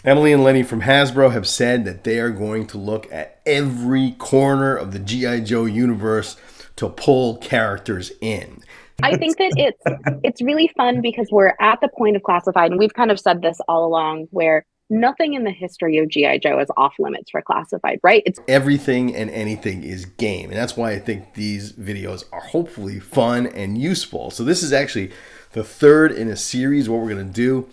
Emily and Lenny from Hasbro have said that they are going to look at every corner of the G.I. Joe universe to pull characters in. I think that it's really fun because we're at the point of classified, and we've kind of said this all along, where nothing in the history of GI Joe is off limits for classified, right? It's everything and anything is game, and that's why I think these videos are hopefully fun and useful. So this is actually the third in a series. What we're going to do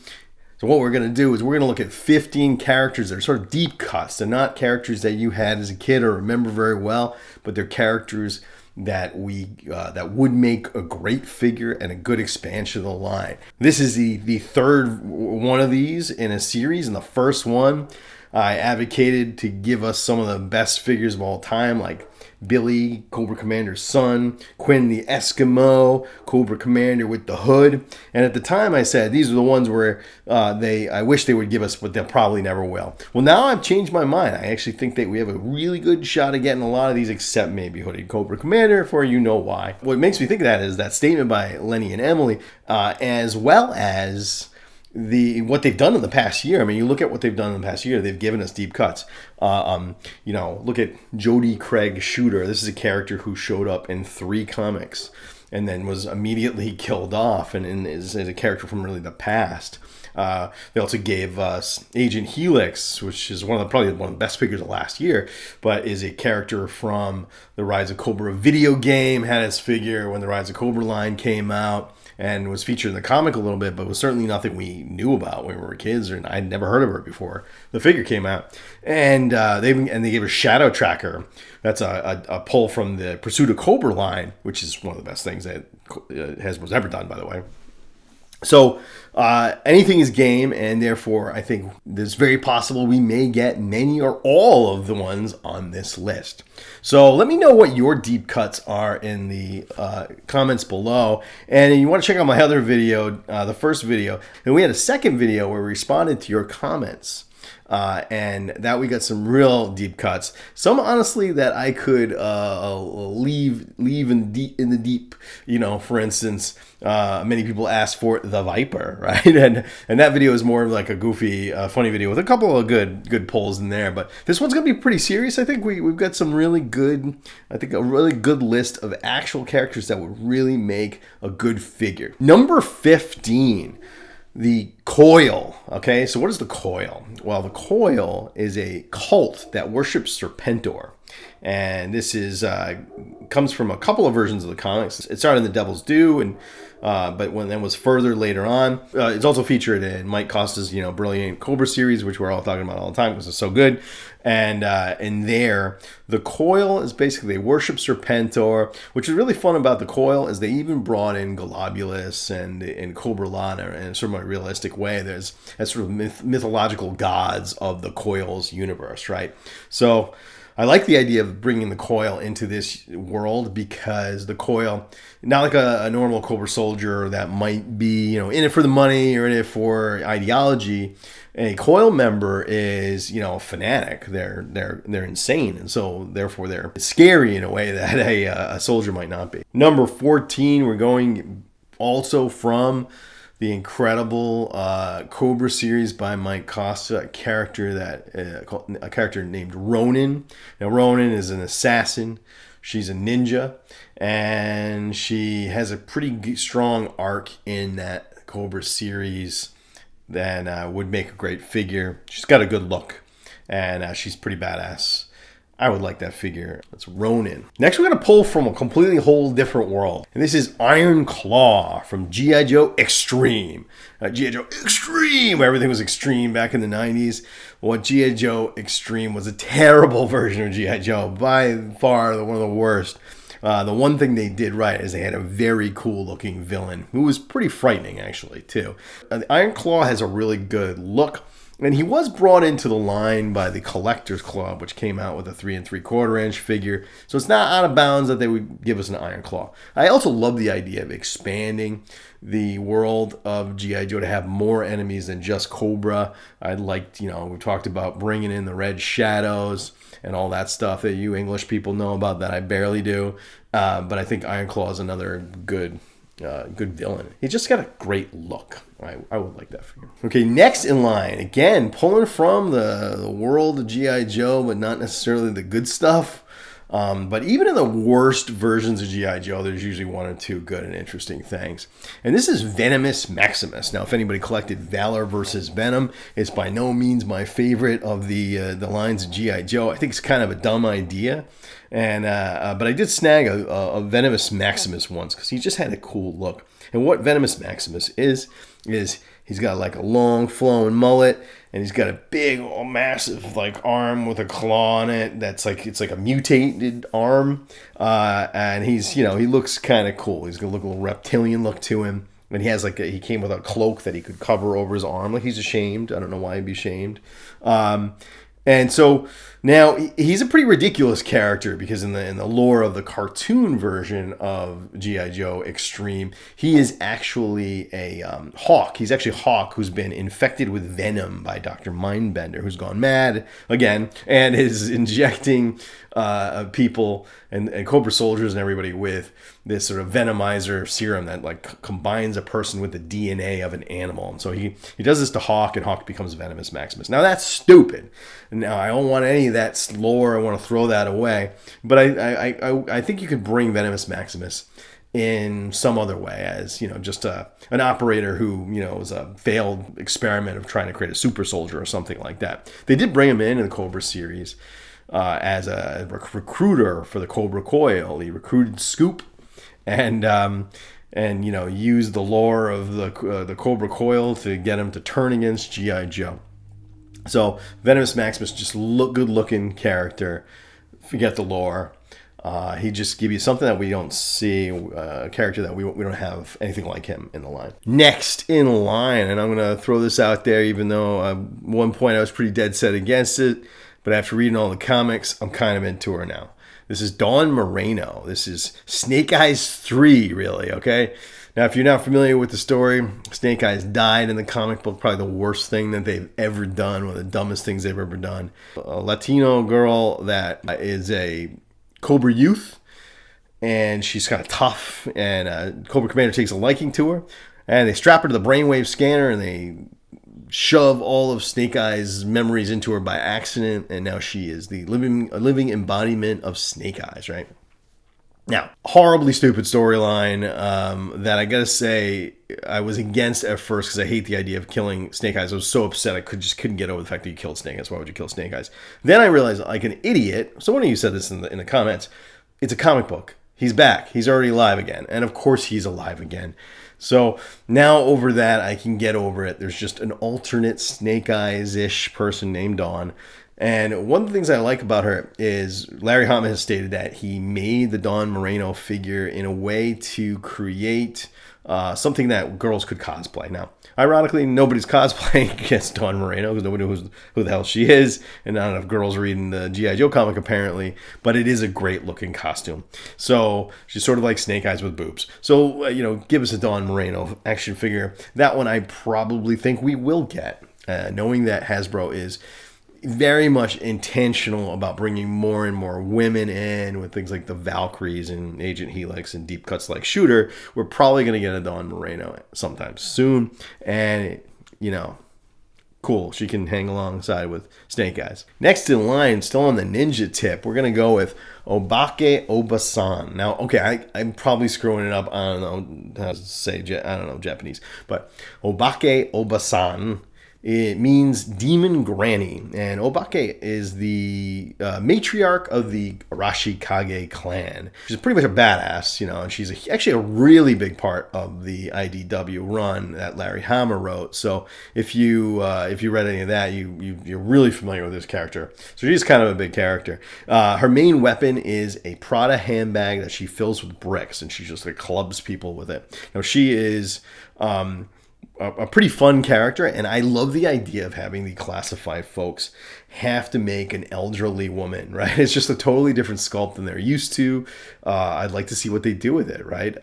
is we're going to look at 15 characters that are sort of deep cuts. They're not characters that you had as a kid or remember very well, but they're characters that that would make a great figure and a good expansion of the line. This is the third one of these in a series, and the first one I advocated to give us some of the best figures of all time, like Billy, Cobra Commander's son, Quinn the Eskimo, Cobra Commander with the hood. And at the time I said these are the ones where I wish they would give us, but they'll probably never will. Well, now I've changed my mind. I actually think that we have a really good shot of getting a lot of these, except maybe Hooded Cobra Commander, for you know why. What makes me think of that is that statement by Lenny and Emily, as well as what they've done in the past year. I mean, you look at what they've done in the past year. They've given us deep cuts. Look at Jodie Craig Shooter. This is a character who showed up in 3 comics and then was immediately killed off, and is a character from really the past. They also gave us Agent Helix, which is probably one of the best figures of last year, but is a character from the Rise of Cobra video game. Had his figure when the Rise of Cobra line came out, and was featured in the comic a little bit, but was certainly nothing we knew about when we were kids, and I'd never heard of her before the figure came out. And they gave a Shadow Tracker. That's a pull from the Pursuit of Cobra line, which is one of the best things that Hasbro's ever done, by the way. So anything is game, and therefore I think it's very possible we may get many or all of the ones on this list. So let me know what your deep cuts are in the comments below. And you want to check out my other video, the first video. And we had a second video where we responded to your comments. And that we got some real deep cuts. Some honestly that I could leave in the deep. For instance, many people asked for the Viper, right? And that video is more like a goofy, funny video with a couple of good pulls in there. But this one's gonna be pretty serious. I think we've got some really good. I think a really good list of actual characters that would really make a good figure. Number 15. The Coil. Okay, so what is the Coil? Well, the Coil is a cult that worships Serpentor, and this comes from a couple of versions of the comics. It started in the Devil's Due, and but then was further later on. It's also featured in Mike Costa's Brilliant Cobra series, which we're all talking about all the time because it's so good. And in there, the Coil is basically they worship Serpentor, which is really fun about the Coil is they even brought in Globulus and Cobra Lana in sort of a realistic way. There's that sort of mythological gods of the Coil's universe, right? So I like the idea of bringing the Coil into this world because the Coil, not like a normal Cobra soldier that might be in it for the money or in it for ideology. A Coil member is a fanatic. They're insane, and so therefore they're scary in a way that a soldier might not be. Number 14, we're going also from the incredible Cobra series by Mike Costa, a character named Ronin. Now Ronin is an assassin. She's a ninja, and she has a pretty strong arc in that Cobra series that would make a great figure. She's got a good look, and she's pretty badass. I would like that figure. That's Ronin. Next, we're going to pull from a completely whole different world. And this is Iron Claw from G.I. Joe Extreme. G.I. Joe Extreme, where everything was extreme back in the 90s. Well, G.I. Joe Extreme was a terrible version of G.I. Joe. By far, one of the worst. The one thing they did right is they had a very cool looking villain who was pretty frightening, actually, too. Iron Claw has a really good look. And he was brought into the line by the Collectors Club, which came out with a 3 3/4 inch figure. So it's not out of bounds that they would give us an Iron Claw. I also love the idea of expanding the world of G.I. Joe to have more enemies than just Cobra. I'd like, we talked about bringing in the Red Shadows and all that stuff that you English people know about that I barely do. But I think Iron Claw is another good good villain. He just got a great look. I would like that figure. Okay, next in line, again, pulling from the world of G.I. Joe, but not necessarily the good stuff. But even in the worst versions of G.I. Joe, there's usually one or two good and interesting things. And this is Venomous Maximus. Now, if anybody collected Valor versus Venom, it's by no means my favorite of the lines of G.I. Joe. I think it's kind of a dumb idea. And but I did snag a Venomous Maximus once because he just had a cool look. And what Venomous Maximus is he's got like a long flowing mullet, and he's got a big, massive like arm with a claw on it. That's like, it's like a mutated arm, and he's, he looks kind of cool. He's got a little reptilian look to him, and he has he came with a cloak that he could cover over his arm. Like, he's ashamed. I don't know why he'd be ashamed. And so now he's a pretty ridiculous character because in the lore of the cartoon version of G.I. Joe Extreme, he is actually a Hawk. He's actually Hawk who's been infected with venom by Dr. Mindbender, who's gone mad again and is injecting people and Cobra soldiers and everybody with this sort of venomizer serum that like combines a person with the DNA of an animal. And so he does this to Hawk, and Hawk becomes Venomous Maximus. Now that's stupid. Now I don't want any of that lore. I want to throw that away. But I think you could bring Venomous Maximus in some other way as, just an operator who, was a failed experiment of trying to create a super soldier or something like that. They did bring him in the Cobra series as a recruiter for the Cobra Coil. He recruited Scoop and used the lore of the Cobra Coil to get him to turn against G.I. Joe. So Venomous Maximus, just good looking character. Forget the lore. He just give you something that we don't see, a character that we don't have anything like him in the line. Next in line, and I'm going to throw this out there, even though at one point I was pretty dead set against it, but after reading all the comics, I'm kind of into her now. This is Dawn Moreno. This is Snake Eyes 3, really, okay? Now, if you're not familiar with the story, Snake Eyes died in the comic book, probably the worst thing that they've ever done, one of the dumbest things they've ever done. A Latino girl that is a Cobra youth, and she's kind of tough, and Cobra Commander takes a liking to her, and they strap her to the brainwave scanner, and they shove all of Snake Eyes' memories into her by accident, and now she is the living embodiment of Snake Eyes, right? Now, horribly stupid storyline that I gotta say I was against at first because I hate the idea of killing Snake Eyes. I was so upset I couldn't get over the fact that you killed Snake Eyes. Why would you kill Snake Eyes? Then I realized, like an idiot, so one of you said this in the comments, it's a comic book. He's back. He's already alive again. And of course he's alive again. So now over that, I can get over it. There's just an alternate Snake Eyes-ish person named Dawn. And one of the things I like about her is Larry Hama has stated that he made the Dawn Moreno figure in a way to create something that girls could cosplay. Now, ironically, nobody's cosplaying against Dawn Moreno because nobody knows who the hell she is, and not enough girls reading the G.I. Joe comic apparently, but it is a great looking costume. So she's sort of like Snake Eyes with boobs. So, give us a Dawn Moreno action figure. That one I probably think we will get, knowing that Hasbro is very much intentional about bringing more and more women in with things like the Valkyries and Agent Helix and deep cuts like Shooter. We're probably going to get a Dawn Moreno sometime soon. And, cool. She can hang alongside with Snake Eyes. Next in line, still on the ninja tip, we're going to go with Obake Obasan. Now, okay, I'm probably screwing it up. I don't know how to say, I don't know Japanese. But Obake Obasan, it means demon granny, and Obake is the matriarch of the Arashi Kage clan. She's pretty much a badass, and she's actually a really big part of the IDW run that Larry Hama wrote. So if you read any of that, you're really familiar with this character. So she's kind of a big character. Her main weapon is a Prada handbag that she fills with bricks, and she just like clubs people with it. Now she is a pretty fun character, and I love the idea of having the classified folks have to make an elderly woman, right? It's just a totally different sculpt than they're used to. I'd like to see what they do with it, right?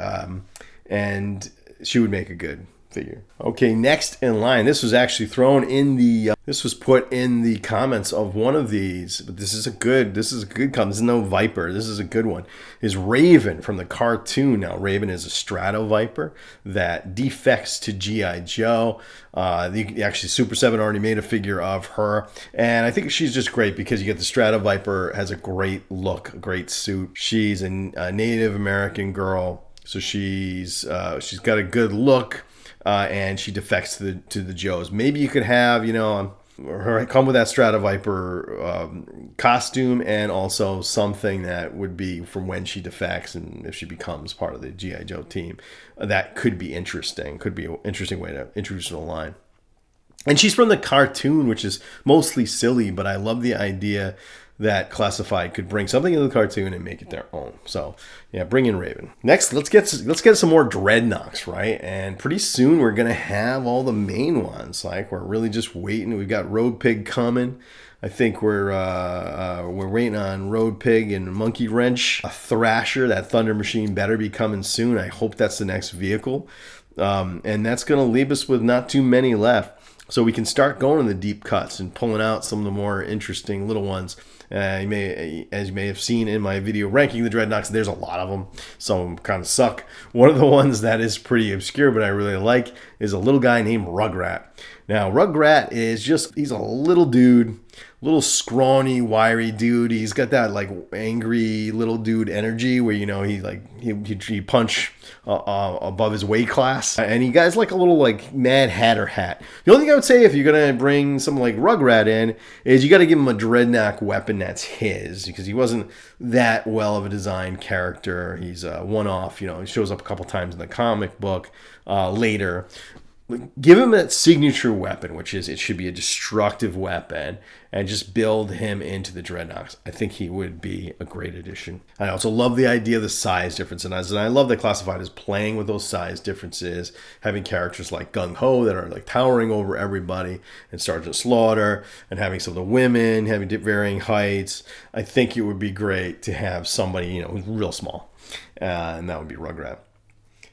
And she would make a good figure. Okay, next in line. This was actually thrown in the. This was put in the comments of one of these, but this is a good comment. This is no Viper. This is a good one. Is Raven from the cartoon. Now, Raven is a Strato Viper that defects to G.I. Joe. Actually, Super 7 already made a figure of her, and I think she's just great because you get the Strato Viper has a great look, a great suit. She's a Native American girl, so she's got a good look. And she defects to the Joes. Maybe you could have, her come with that Strato Viper costume and also something that would be from when she defects and if she becomes part of the G.I. Joe team. That could be interesting. Could be an interesting way to introduce the line. And she's from the cartoon, which is mostly silly, but I love the idea that Classified could bring something into the cartoon and make it their own. So yeah, bring in Raven. Next, let's get some more Dreadnoks, right? And pretty soon we're gonna have all the main ones. Like we're really just waiting. We've got Road Pig coming. I think we're waiting on Road Pig and Monkey Wrench. A Thrasher, that Thunder Machine better be coming soon. I hope that's the next vehicle. And that's gonna leave us with not too many left. So we can start going in the deep cuts and pulling out some of the more interesting little ones. As you may have seen in my video ranking the Dreadnoks, there's a lot of them. Some of them kind of suck. One of the ones that is pretty obscure, but I really like, is a little guy named Rugrat. Now, Rugrat is he's a little dude, little scrawny, wiry dude. He's got that like angry little dude energy where, he punch above his weight class. And he got like a little like Mad Hatter hat. The only thing I would say if you're going to bring someone like Rugrat in is you got to give him a Dreadnought weapon that's his, because he wasn't that well of a designed character. He's a one-off, he shows up a couple times in the comic book later. Give him that signature weapon, which is it should be a destructive weapon, and just build him into the Dreadnoks. I think he would be a great addition. I also love the idea of the size difference, and I love that Classified is playing with those size differences, having characters like Gung Ho that are like towering over everybody, and Sergeant Slaughter, and having some of the women having varying heights. I think it would be great to have somebody who's real small, and that would be Rugrat.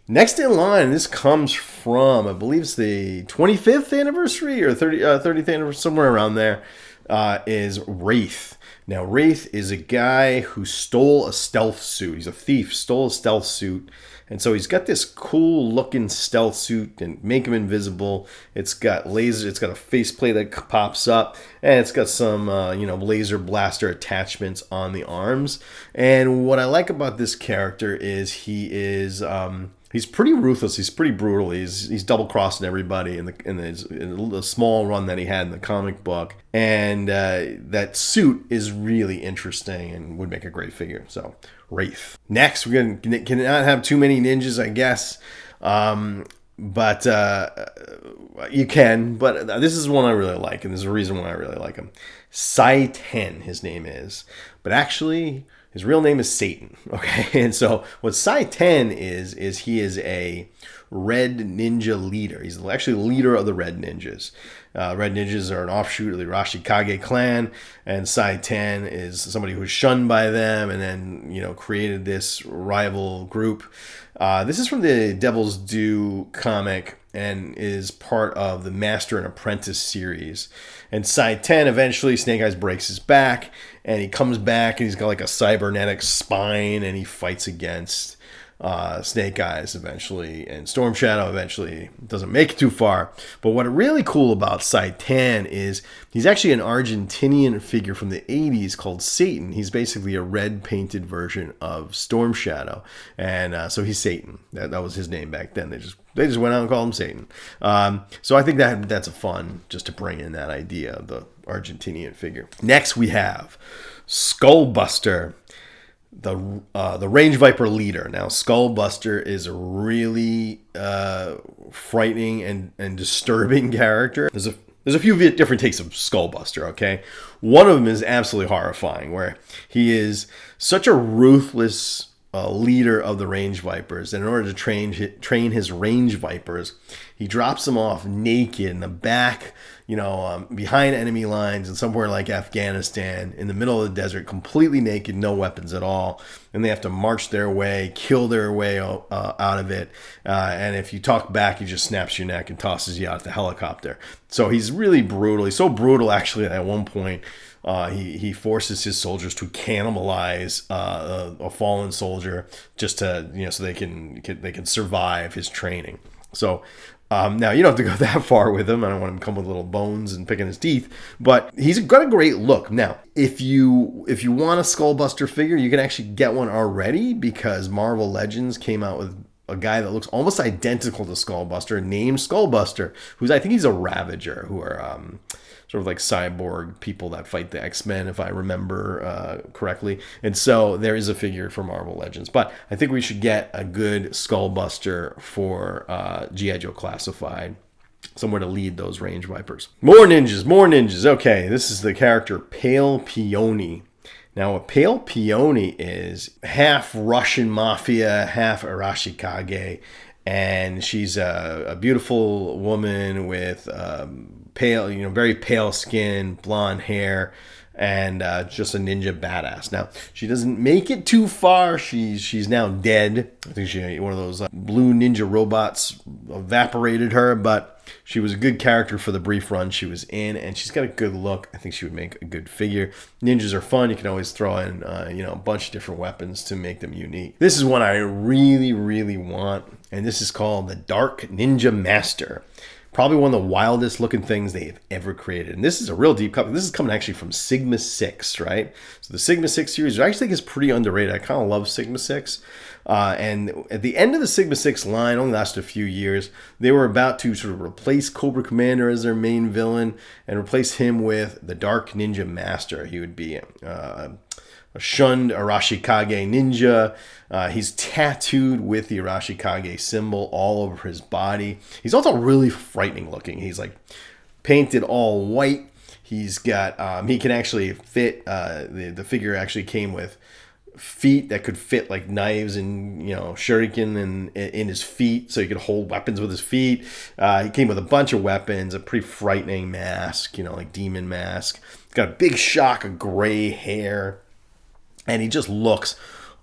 Next in line, this comes from, I believe it's the 25th anniversary or 30th anniversary, somewhere around there, is Wraith. Now, Wraith is a guy who stole a stealth suit. He's a thief, stole a stealth suit. And so he's got this cool looking stealth suit and make him invisible. It's got lasers, it's got a faceplate that pops up, and it's got some, laser blaster attachments on the arms. And what I like about this character is he's pretty ruthless. He's pretty brutal. He's double crossing everybody in the small run that he had in the comic book, and that suit is really interesting and would make a great figure. So Wraith. Next, we're gonna cannot have too many ninjas, I guess, but you can. But this is one I really like, and there's a reason why I really like him. Sai 10, his name is, but actually, his real name is Satan, okay? And so what Sai 10 is he is a Red Ninja leader. He's actually the leader of the Red Ninjas. Red Ninjas are an offshoot of the Arashikage clan, and Sai 10 is somebody who was shunned by them and then, created this rival group. This is from the Devil's Due comic and is part of the Master and Apprentice series. And Sai 10, eventually, Snake Eyes breaks his back, and he comes back, and he's got like a cybernetic spine, and he fights against Snake Eyes eventually, and Storm Shadow eventually doesn't make it too far. But what really cool about Sai 10 is he's actually an Argentinian figure from the 80s called Satan. He's basically a red painted version of Storm Shadow, and so he's Satan. That was his name back then. They just went out and called him Satan. So I think that's a fun, just to bring in that idea of the Argentinian figure. Next we have Skullbuster, the Range Viper leader. Now, Skullbuster is a really frightening and disturbing character. There's a few different takes of Skullbuster, okay? One of them is absolutely horrifying, where he is such a ruthless leader of the range vipers, and in order to train his range vipers, he drops them off naked in the back, behind enemy lines and somewhere like Afghanistan, in the middle of the desert, completely naked, no weapons at all, and they have to march their way, kill their way out of it, and if you talk back, he just snaps your neck and tosses you out the helicopter. So he's really brutal. He's so brutal, actually, that at one point he forces his soldiers to cannibalize a fallen soldier just to so they can survive his training. So now you don't have to go that far with him. I don't want him to come with little bones and picking his teeth, but he's got a great look. Now, if you want a Skullbuster figure, you can actually get one already, because Marvel Legends came out with a guy that looks almost identical to Skullbuster, named Skullbuster, I think he's a Ravager, who are sort of like cyborg people that fight the X-Men, if I remember correctly. And so there is a figure for Marvel Legends. But I think we should get a good Skullbuster for G.I. Joe Classified, somewhere to lead those range vipers. More ninjas. Okay, this is the character Pale Peony. Now, a Pale Peony is half Russian mafia, half Arashikage, and she's a beautiful woman with pale, very pale skin, blonde hair, and just a ninja badass. Now, she doesn't make it too far. She's now dead. I think one of those blue ninja robots evaporated her, but she was a good character for the brief run she was in, and she's got a good look. I think she would make a good figure. Ninjas are fun. You can always throw in a bunch of different weapons to make them unique. This is one I really, really want, and this is called the Dark Ninja Master. Probably one of the wildest looking things they've ever created. And this is a real deep cut. This is coming actually from Sigma 6, right? So the Sigma 6 series, I actually think is pretty underrated. I kind of love Sigma 6. And at the end of the Sigma 6 line, only lasted a few years, they were about to sort of replace Cobra Commander as their main villain and replace him with the Dark Ninja Master. He would be a shunned Arashikage ninja. He's tattooed with the Arashikage symbol all over his body. He's also really frightening looking. He's like painted all white. He's got, he can actually fit, the figure actually came with feet that could fit like knives and shuriken in his feet, so he could hold weapons with his feet. He came with a bunch of weapons, a pretty frightening mask, like demon mask. He's got a big shock of gray hair. And he just looks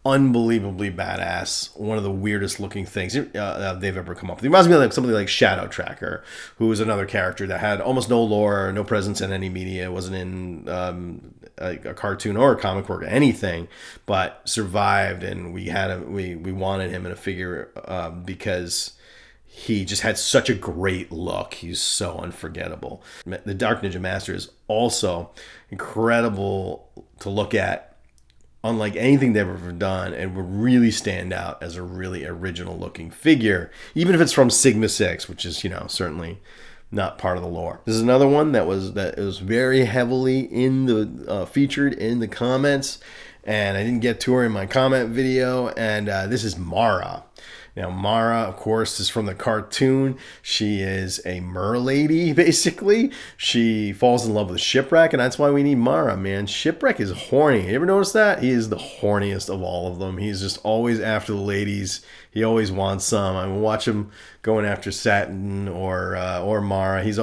unbelievably badass. One of the weirdest looking things they've ever come up with. He reminds me of somebody like Shadow Tracker, who was another character that had almost no lore, no presence in any media, wasn't in a cartoon or a comic book or anything, but survived, and we wanted him in a figure because he just had such a great look. He's so unforgettable. The Dark Ninja Master is also incredible to look at, unlike anything they've ever done, and would really stand out as a really original looking figure, even if it's from Sigma 6, which is, certainly not part of the lore. This is another one that was very heavily in the featured in the comments, and I didn't get to her in my comment video, and this is Mara. Now, Mara, of course, is from the cartoon. She is a merlady, basically. She falls in love with Shipwreck, and that's why we need Mara, man. Shipwreck is horny. You ever notice that? He is the horniest of all of them. He's just always after the ladies. He always wants some. I mean, watch him going after Satin or Mara. He's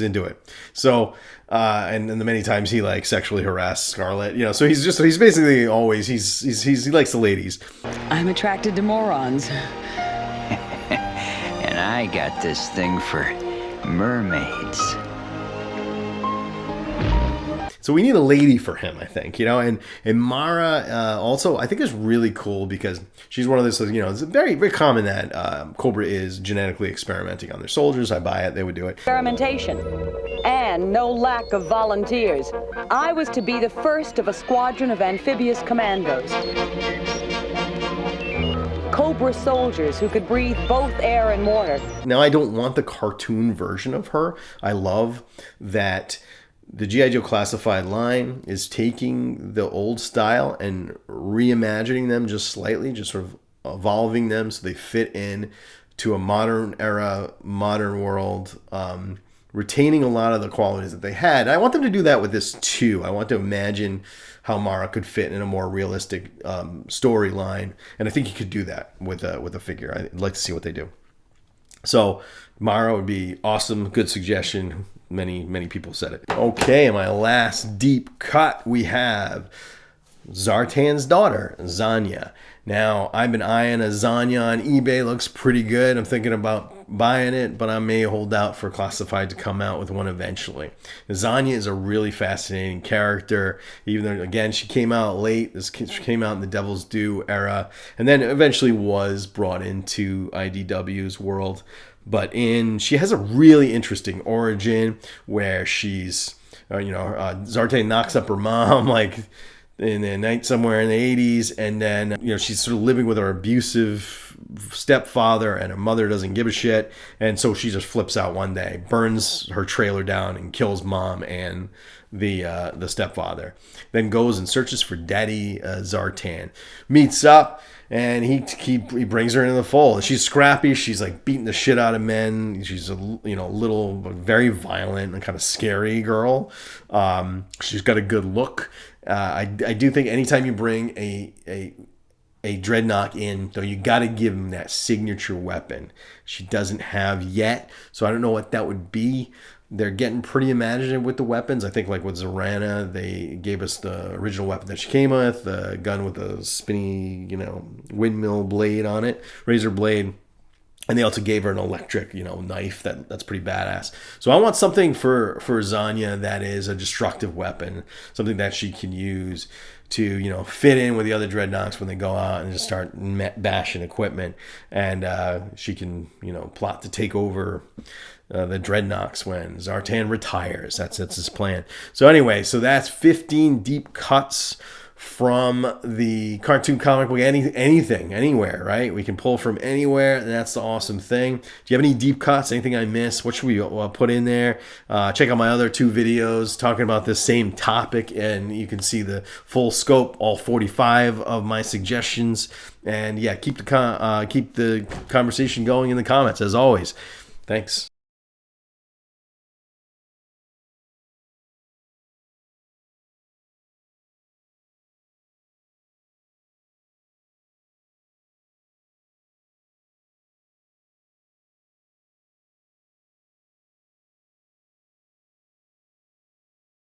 into it. So, and the many times he sexually harassed Scarlet, so he's basically always, he likes the ladies. I'm attracted to morons. And I got this thing for mermaids. So we need a lady for him, I think, and Mara also, I think, is really cool because she's one of those, it's very, very common that Cobra is genetically experimenting on their soldiers. I buy it. They would do it. Experimentation and no lack of volunteers. I was to be the first of a squadron of amphibious commandos. Cobra soldiers who could breathe both air and water. Now, I don't want the cartoon version of her. I love that the G.I. Joe Classified line is taking the old style and reimagining them just slightly, just sort of evolving them so they fit in to a modern era, modern world, retaining a lot of the qualities that they had. And I want them to do that with this too. I want to imagine how Mara could fit in a more realistic storyline, and I think you could do that with a figure. I'd like to see what they do. So Mara would be awesome. Good suggestion. Many people said it. Okay, my last deep cut, we have Zartan's daughter, Zagna. Now, I've been eyeing a Zagna on eBay. Looks pretty good. I'm thinking about buying it, but I may hold out for Classified to come out with one eventually. Zagna is a really fascinating character, even though, again, she came out late. This came out in the Devil's Due era, and then eventually was brought into IDW's world. But she has a really interesting origin where she's, Zartan knocks up her mom, like, in the night somewhere in the 80s, and then she's sort of living with her abusive stepfather, and her mother doesn't give a shit, and so she just flips out one day, burns her trailer down, and kills mom and the stepfather. Then goes and searches for Daddy Zartan, meets up, and he brings her into the fold. She's scrappy. She's like beating the shit out of men. She's a little, very violent and kind of scary girl. She's got a good look. I do think anytime you bring a Dreadnought in, though, you got to give him that signature weapon she doesn't have yet. So I don't know what that would be. They're getting pretty imaginative with the weapons. I think like with Zorana, they gave us the original weapon that she came with, the gun with the spinny, windmill blade on it, razor blade. And they also gave her an electric, knife that's pretty badass. So I want something for Zagna that is a destructive weapon, something that she can use to, fit in with the other Dreadnoughts when they go out and just start bashing equipment. And she can, plot to take over the Dreadnoughts when Zartan retires. That's his plan. So anyway, that's 15 deep cuts from the cartoon comic book, anything, anywhere, right? We can pull from anywhere, and that's the awesome thing. Do you have any deep cuts? Anything I missed? What should we put in there? Check out my other 2 videos talking about this same topic, and you can see the full scope, all 45 of my suggestions. And yeah, keep the conversation going in the comments as always. Thanks.